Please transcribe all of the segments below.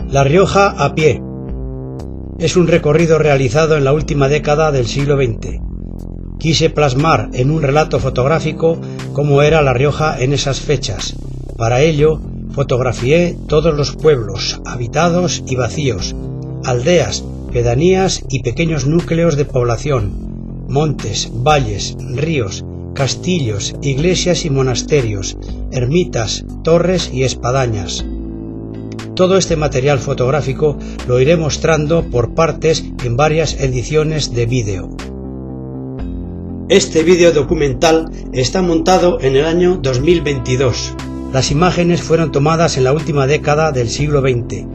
La Rioja a pie. Es un recorrido realizado en la última década del siglo XX. Quise plasmar en un relato fotográfico cómo era La Rioja en esas fechas. Para ello, fotografié todos los pueblos, habitados y vacíos, aldeas, pedanías y pequeños núcleos de población, montes, valles, ríos, castillos, iglesias y monasterios, ermitas, torres y espadañas. Todo este material fotográfico lo iré mostrando por partes en varias ediciones de vídeo. Este vídeo documental está montado en el año 2022. Las imágenes fueron tomadas en la última década del siglo XX.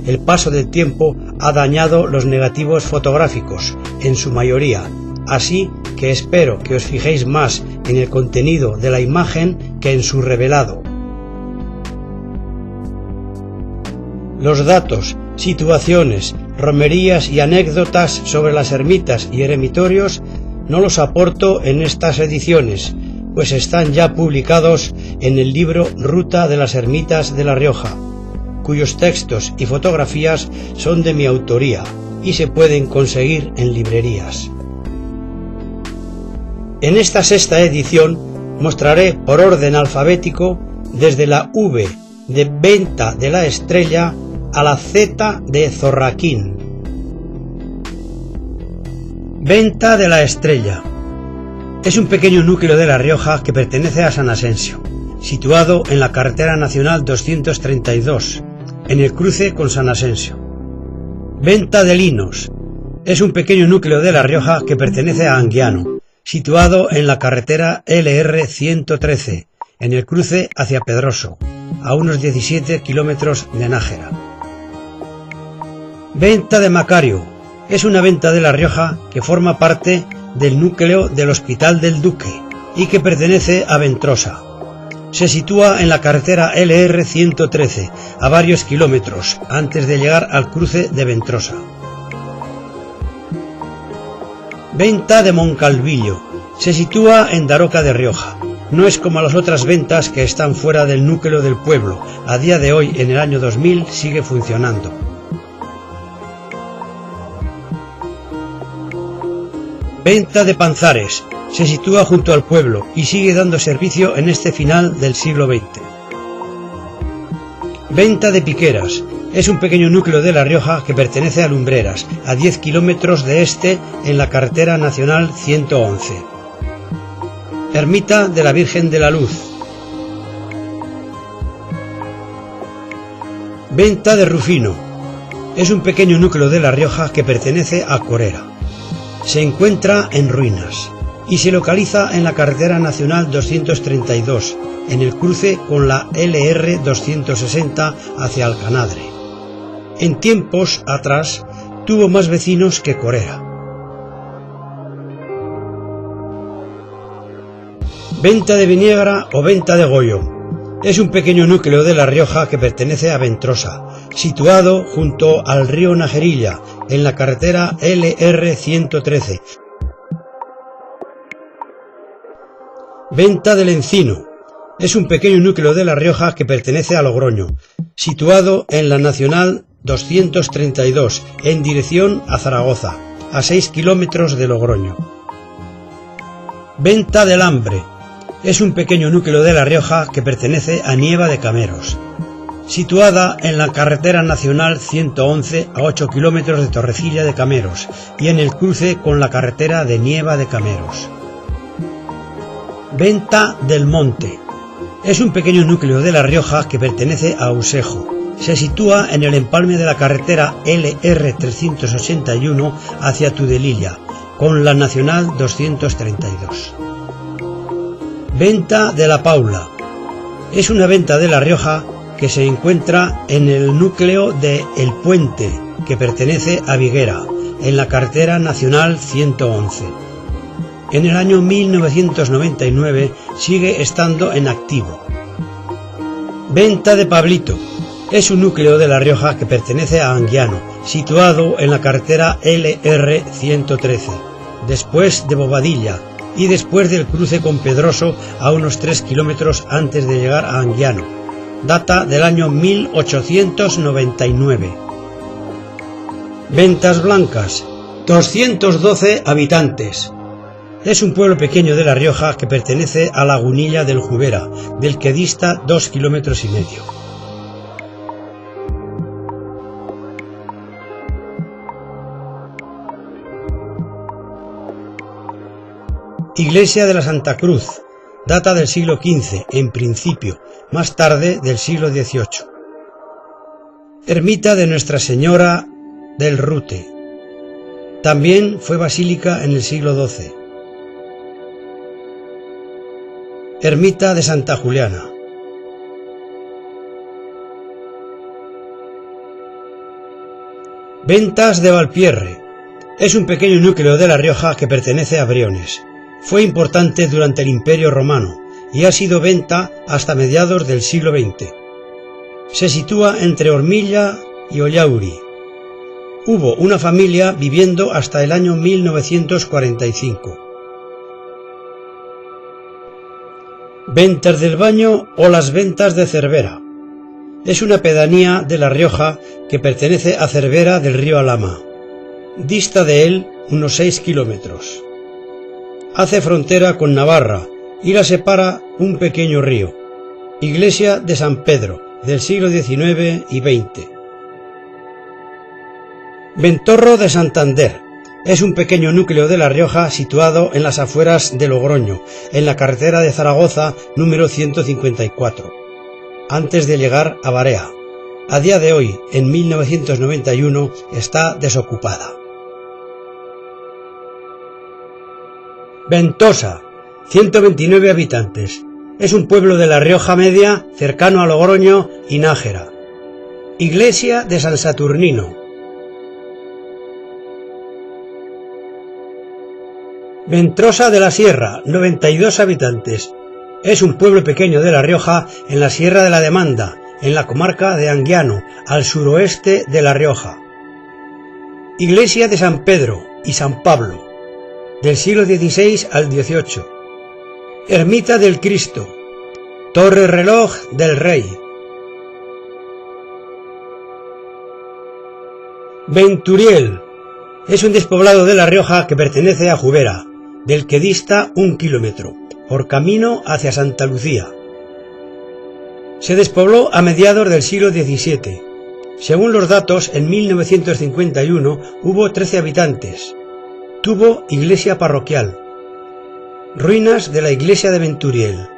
El paso del tiempo ha dañado los negativos fotográficos, en su mayoría, así que espero que os fijéis más en el contenido de la imagen que en su revelado. Los datos, situaciones, romerías y anécdotas sobre las ermitas y eremitorios no los aporto en estas ediciones, pues están ya publicados en el libro Ruta de las Ermitas de La Rioja, cuyos textos y fotografías son de mi autoría y se pueden conseguir en librerías. En esta sexta edición mostraré por orden alfabético desde la V de Venta de la Estrella a la Z de Zorraquín. Venta de la Estrella es un pequeño núcleo de La Rioja que pertenece a San Asensio, situado en la carretera nacional 232, en el cruce con San Asensio. Venta de Linos es un pequeño núcleo de La Rioja que pertenece a Anguiano, situado en la carretera LR 113, en el cruce hacia Pedroso, a unos 17 kilómetros de Nájera. Venta de Macario es una venta de La Rioja que forma parte del núcleo del Hospital del Duque y que pertenece a Ventrosa. Se sitúa en la carretera LR 113, a varios kilómetros antes de llegar al cruce de Ventrosa. Venta de Moncalvillo se sitúa en Daroca de Rioja. No es como las otras ventas que están fuera del núcleo del pueblo. A día de hoy, en el año 2000, sigue funcionando. Venta de Panzares se sitúa junto al pueblo y sigue dando servicio en este final del siglo XX. Venta de Piqueras es un pequeño núcleo de La Rioja que pertenece a Lumbreras, a 10 kilómetros de este en la carretera nacional 111. Ermita de la Virgen de la Luz. Venta de Rufino es un pequeño núcleo de La Rioja que pertenece a Corera. Se encuentra en ruinas y se localiza en la carretera nacional 232, en el cruce con la LR 260 hacia Alcanadre. En tiempos atrás tuvo más vecinos que Corera. Venta de Viniegra o Venta de Goyo es un pequeño núcleo de La Rioja que pertenece a Ventrosa, situado junto al río Najerilla, en la carretera LR 113. Venta del Encino es un pequeño núcleo de La Rioja que pertenece a Logroño, situado en la nacional 232, en dirección a Zaragoza, a 6 kilómetros de Logroño. Venta del Hambre es un pequeño núcleo de La Rioja que pertenece a Nieva de Cameros, situada en la carretera nacional 111 a 8 kilómetros de Torrecilla de Cameros y en el cruce con la carretera de Nieva de Cameros. Venta del Monte es un pequeño núcleo de La Rioja que pertenece a Usejo. Se sitúa en el empalme de la carretera LR 381 hacia Tudelilla, con la nacional 232. Venta de la Paula es una venta de La Rioja que se encuentra en el núcleo de El Puente, que pertenece a Viguera, en la carretera nacional 111. En el año 1999 sigue estando en activo. Venta de Pablito es un núcleo de La Rioja que pertenece a Anguiano, situado en la carretera LR 113, después de Bobadilla, y después del cruce con Pedroso a unos 3 kilómetros antes de llegar a Anguiano. Data del año 1899. Ventas Blancas, 212 habitantes. Es un pueblo pequeño de La Rioja que pertenece a Lagunilla del Jubera, del que dista 2,5 kilómetros. Iglesia de la Santa Cruz, data del siglo XV, en principio, más tarde del siglo XVIII. Ermita de Nuestra Señora del Rute. También fue basílica en el siglo XII. Ermita de Santa Juliana. Ventas de Valpierre. Es un pequeño núcleo de La Rioja que pertenece a Briones. Fue importante durante el Imperio Romano y ha sido venta hasta mediados del siglo XX. Se sitúa entre Ormilla y Ollauri. Hubo una familia viviendo hasta el año 1945. Ventas del Baño o las Ventas de Cervera. Es una pedanía de La Rioja que pertenece a Cervera del río Alhama. Dista de él unos 6 kilómetros. Hace frontera con Navarra y la separa un pequeño río. Iglesia de San Pedro, del siglo XIX y XX. Ventorro de Santander. Es un pequeño núcleo de La Rioja situado en las afueras de Logroño, en la carretera de Zaragoza número 154, antes de llegar a Barea. A día de hoy, en 1991, está desocupada. Ventosa, 129 habitantes. Es un pueblo de La Rioja Media, cercano a Logroño y Nájera. Iglesia de San Saturnino. Ventrosa de la Sierra, 92 habitantes. Es un pueblo pequeño de La Rioja en la Sierra de la Demanda, en la comarca de Anguiano, al suroeste de La Rioja. Iglesia de San Pedro y San Pablo, del siglo XVI al XVIII. Ermita del Cristo. Torre reloj del Rey. Venturiel. Es un despoblado de La Rioja que pertenece a Jubera, del que dista 1 kilómetro, por camino hacia Santa Lucía. Se despobló a mediados del siglo XVII. Según los datos, en 1951 hubo 13 habitantes. Tuvo iglesia parroquial. Ruinas de la iglesia de Venturiel.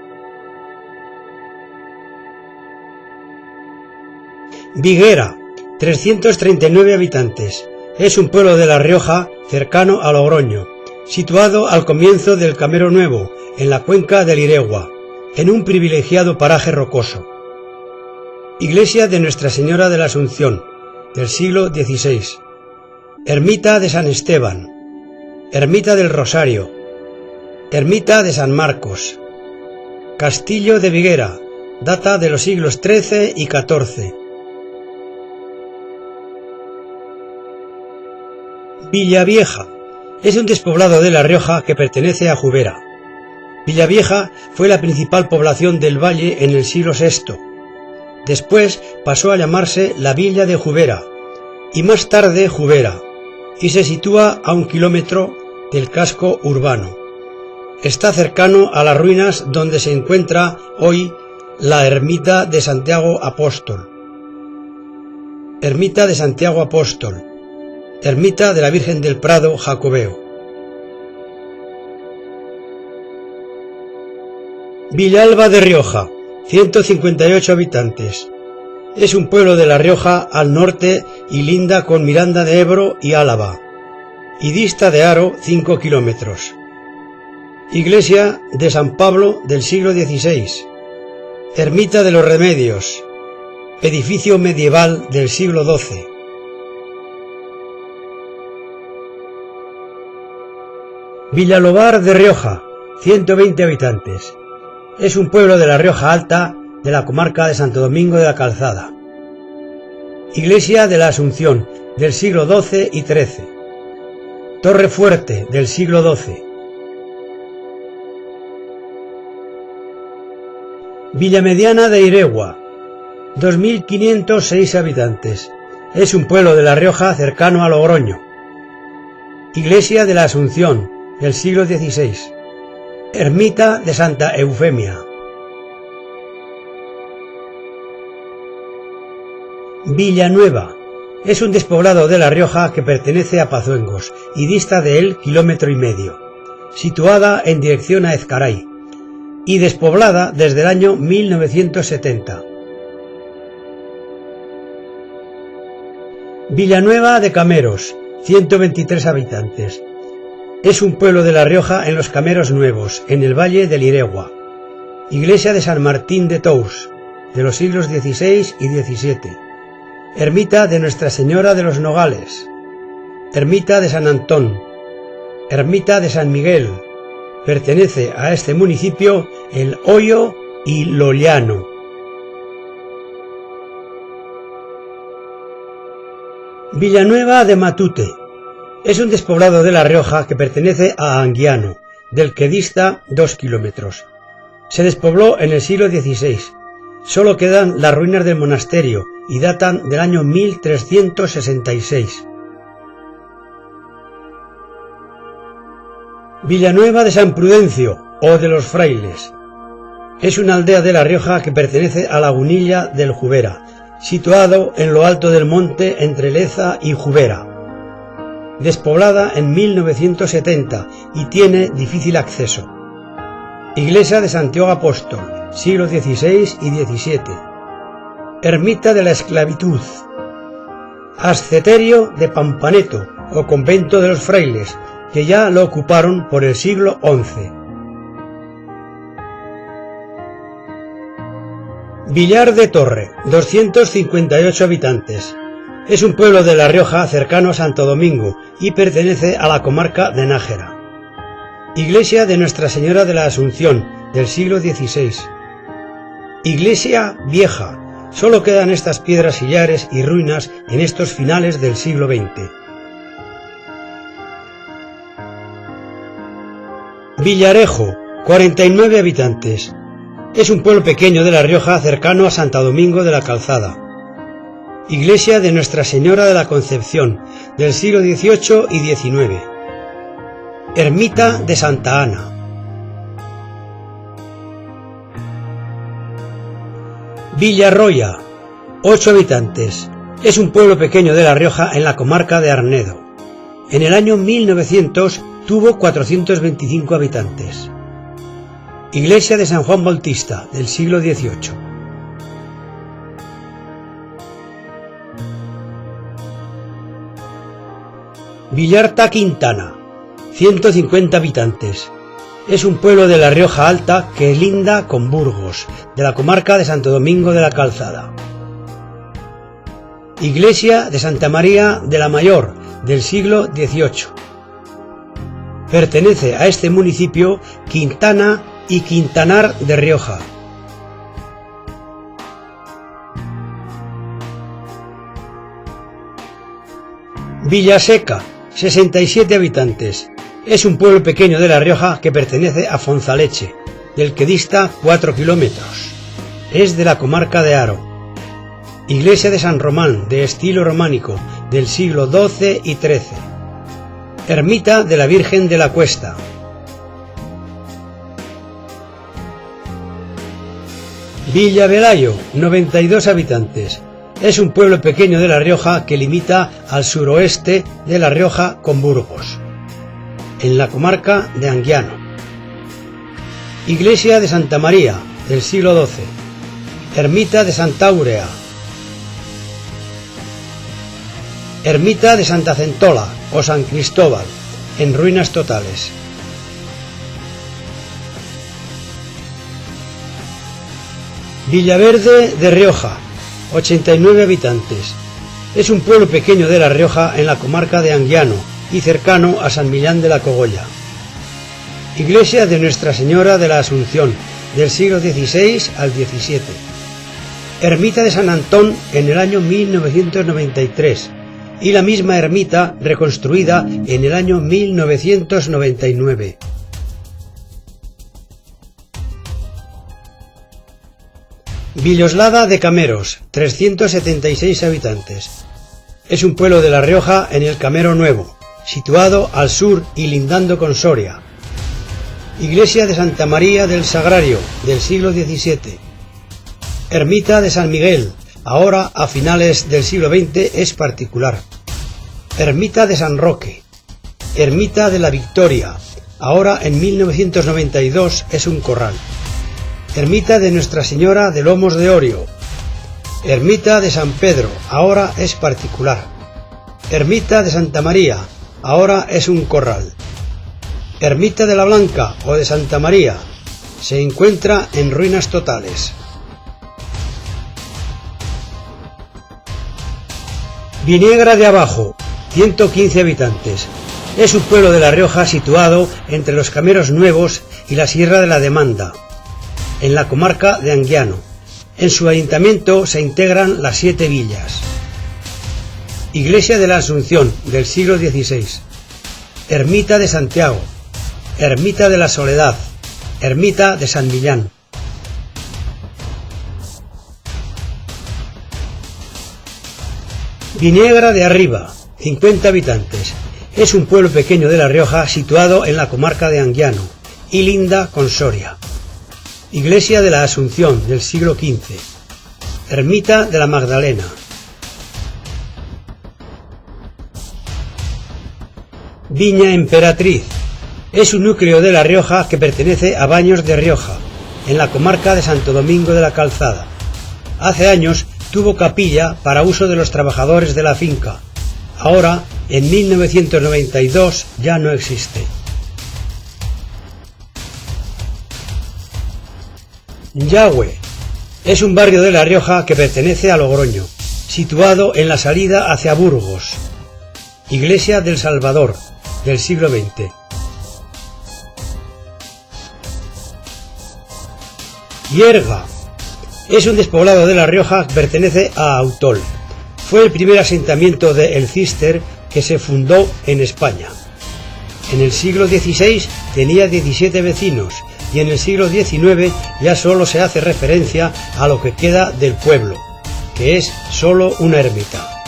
Viguera, 339 habitantes. Es un pueblo de La Rioja cercano a Logroño, situado al comienzo del Camero Nuevo, en la cuenca del Iregua, en un privilegiado paraje rocoso. Iglesia de Nuestra Señora de la Asunción, del siglo XVI. Ermita de San Esteban. Ermita del Rosario. Ermita de San Marcos. Castillo de Viguera, data de los siglos XIII y XIV. Villavieja. Es un despoblado de La Rioja que pertenece a Jubera. Villavieja fue la principal población del valle en el siglo VI. Después pasó a llamarse la Villa de Jubera y más tarde Jubera, y se sitúa a 1 kilómetro del casco urbano. Está cercano a las ruinas donde se encuentra hoy la ermita de Santiago Apóstol. Ermita de Santiago Apóstol. Ermita de la Virgen del Prado Jacobeo. Villalba de Rioja, 158 habitantes. Es un pueblo de La Rioja al norte y linda con Miranda de Ebro y Álava, y dista de Haro 5 kilómetros. Iglesia de San Pablo del siglo XVI. Ermita de los Remedios. Edificio medieval del siglo XII. Villalobar de Rioja, 120 habitantes. Es un pueblo de La Rioja Alta, de la comarca de Santo Domingo de la Calzada. Iglesia de la Asunción, del siglo XII y XIII. Torre Fuerte, del siglo XII. Villamediana de Iregua, 2.506 habitantes. Es un pueblo de La Rioja cercano a Logroño. Iglesia de la Asunción, del siglo XVI. Ermita de Santa Eufemia. Villanueva. Es un despoblado de La Rioja que pertenece a Pazuengos y dista de él 1,5 kilómetros, situada en dirección a Ezcaray, y despoblada desde el año 1970. Villanueva de Cameros, 123 habitantes. Es un pueblo de La Rioja en los Cameros Nuevos, en el valle del Iregua. Iglesia de San Martín de Tours, de los siglos XVI y XVII. Ermita de Nuestra Señora de los Nogales. Ermita de San Antón. Ermita de San Miguel. Pertenece a este municipio el Hoyo y lo Llano. Villanueva de Matute. Es un despoblado de La Rioja que pertenece a Anguiano, del que dista 2 kilómetros. Se despobló en el siglo XVI. Solo quedan las ruinas del monasterio y datan del año 1366. Villanueva de San Prudencio, o de los Frailes. Es una aldea de La Rioja que pertenece a Lagunilla del Jubera, situado en lo alto del monte entre Leza y Jubera. Despoblada en 1970 y tiene difícil acceso. Iglesia de Santiago Apóstol, siglos XVI y XVII. Ermita de la Esclavitud. Asceterio de Pampaneto, o convento de los frailes, que ya lo ocuparon por el siglo XI. Villar de Torre, 258 habitantes. Es un pueblo de La Rioja cercano a Santo Domingo y pertenece a la comarca de Nájera. Iglesia de Nuestra Señora de la Asunción, del siglo XVI. Iglesia vieja. Solo quedan estas piedras sillares y ruinas en estos finales del siglo XX. Villarejo, 49 habitantes. Es un pueblo pequeño de La Rioja cercano a Santo Domingo de la Calzada. Iglesia de Nuestra Señora de la Concepción, del siglo XVIII y XIX. Ermita de Santa Ana. Villarroya, 8 habitantes. Es un pueblo pequeño de La Rioja en la comarca de Arnedo. En el año 1900 tuvo 425 habitantes. Iglesia de San Juan Bautista, del siglo XVIII. Villarta Quintana, 150 habitantes. Es un pueblo de La Rioja Alta que linda con Burgos, de la comarca de Santo Domingo de la Calzada. Iglesia de Santa María de la Mayor, del siglo XVIII. Pertenece a este municipio Quintana y Quintanar de Rioja. Villaseca, 67 habitantes. Es un pueblo pequeño de La Rioja que pertenece a Fonzaleche, del que dista 4 kilómetros. Es de la comarca de Haro. Iglesia de San Román, de estilo románico, del siglo XII y XIII. Ermita de la Virgen de la Cuesta. Villavelayo, 92 habitantes. Es un pueblo pequeño de La Rioja que limita al suroeste de La Rioja con Burgos, en la comarca de Anguiano. Iglesia de Santa María, del siglo XII. Ermita de Santa Áurea. Ermita de Santa Centola o San Cristóbal, en ruinas totales. Villaverde de Rioja, 89 habitantes. Es un pueblo pequeño de La Rioja en la comarca de Anguiano y cercano a San Millán de la Cogolla. Iglesia de Nuestra Señora de la Asunción, del siglo XVI al XVII. Ermita de San Antón en el año 1993 y la misma ermita reconstruida en el año 1999. Villoslada de Cameros, 376 habitantes. Es un pueblo de La Rioja en el Camero Nuevo, situado al sur y lindando con Soria. Iglesia de Santa María del Sagrario, del siglo XVII. Ermita de San Miguel, ahora a finales del siglo XX es particular. Ermita de San Roque. Ermita de la Victoria, ahora en 1992 es un corral. Ermita de Nuestra Señora de Lomos de Orio. Ermita de San Pedro, ahora es particular. Ermita de Santa María, ahora es un corral. Ermita de la Blanca o de Santa María, se encuentra en ruinas totales. Viniegra de Abajo, 115 habitantes. Es un pueblo de La Rioja situado entre los Cameros Nuevos y la Sierra de la Demanda, en la comarca de Anguiano. En su ayuntamiento se integran las 7 villas. Iglesia de la Asunción, del siglo XVI. Ermita de Santiago. Ermita de la Soledad. Ermita de San Millán. Viniegra de Arriba, 50 habitantes. Es un pueblo pequeño de La Rioja situado en la comarca de Anguiano y linda con Soria. Iglesia de la Asunción, del siglo XV. Ermita de la Magdalena. Viña Emperatriz. Es un núcleo de La Rioja que pertenece a Baños de Rioja, en la comarca de Santo Domingo de la Calzada. Hace años tuvo capilla para uso de los trabajadores de la finca. Ahora, en 1992, ya no existe. Yagüe. Es un barrio de La Rioja que pertenece a Logroño, situado en la salida hacia Burgos. Iglesia del Salvador, del siglo XX. Hierga. Es un despoblado de La Rioja que pertenece a Autol. Fue el primer asentamiento de El Cister que se fundó en España. En el siglo XVI tenía 17 vecinos y en el siglo XIX ya solo se hace referencia a lo que queda del pueblo, que es solo una ermita.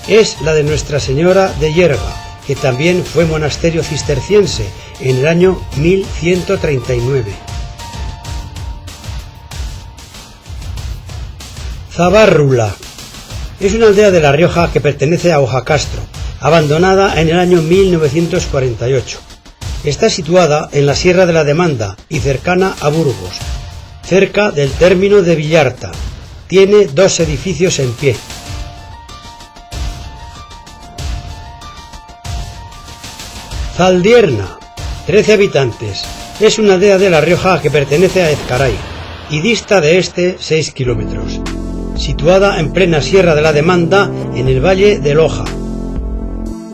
Es la de Nuestra Señora de Hierga, que también fue monasterio cisterciense en el año 1139. Zabárrula. Es una aldea de La Rioja que pertenece a Ojacastro, abandonada en el año 1948. Está situada en la Sierra de la Demanda y cercana a Burgos, cerca del término de Villarta. Tiene 2 edificios en pie. Zaldierna, 13 habitantes. Es una aldea de La Rioja que pertenece a Ezcaray y dista de este 6 kilómetros. Situada en plena Sierra de la Demanda, en el valle de Loja.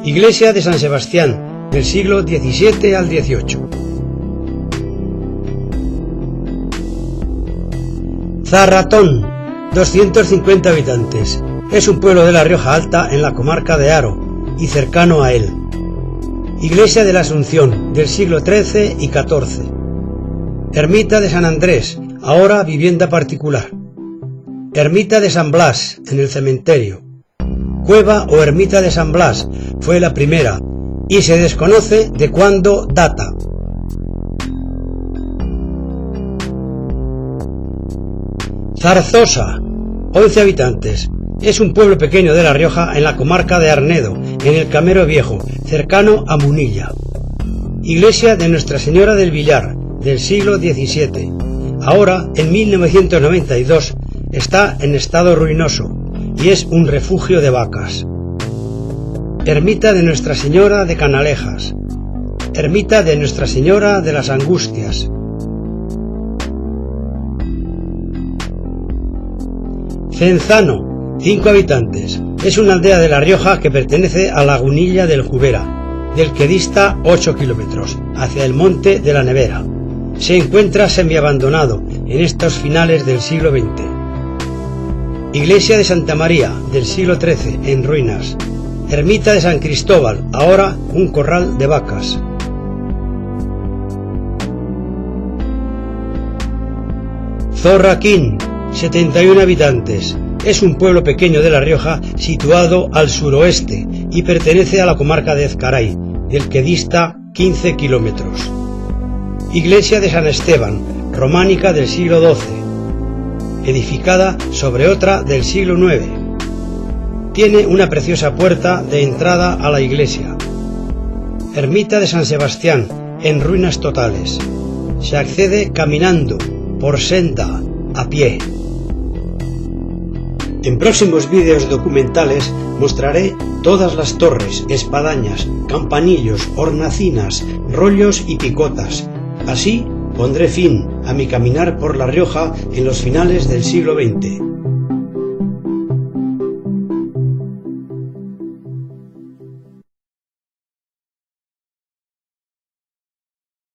Iglesia de San Sebastián, del siglo XVII al XVIII. Zarratón, 250 habitantes. Es un pueblo de La Rioja Alta en la comarca de Haro y cercano a él. Iglesia de la Asunción, del siglo XIII y XIV. Ermita de San Andrés, ahora vivienda particular. Ermita de San Blas, en el cementerio. Cueva o ermita de San Blas fue la primera y se desconoce de cuándo data. Zarzosa, 11 habitantes. Es un pueblo pequeño de La Rioja en la comarca de Arnedo, en el Camero Viejo, cercano a Munilla. Iglesia de Nuestra Señora del Villar, del siglo XVII. Ahora, en 1992, está en estado ruinoso y es un refugio de vacas. Ermita de Nuestra Señora de Canalejas. Ermita de Nuestra Señora de las Angustias. Cenzano, 5 habitantes. Es una aldea de La Rioja que pertenece a Lagunilla del Jubera, del que dista 8 kilómetros, hacia el monte de la Nevera. Se encuentra semiabandonado en estos finales del siglo XX. Iglesia de Santa María, del siglo XIII, en ruinas. Ermita de San Cristóbal, ahora un corral de vacas. Zorraquín, 71 habitantes. Es un pueblo pequeño de La Rioja situado al suroeste y pertenece a la comarca de Ezcaray, del que dista 15 kilómetros. Iglesia de San Esteban, románica del siglo XII, edificada sobre otra del siglo IX. Tiene una preciosa puerta de entrada a la iglesia. Ermita de San Sebastián, en ruinas totales. Se accede caminando, por senda, a pie. En próximos vídeos documentales mostraré todas las torres, espadañas, campanillos, hornacinas, rollos y picotas. Así pondré fin a mi caminar por La Rioja en los finales del siglo XX.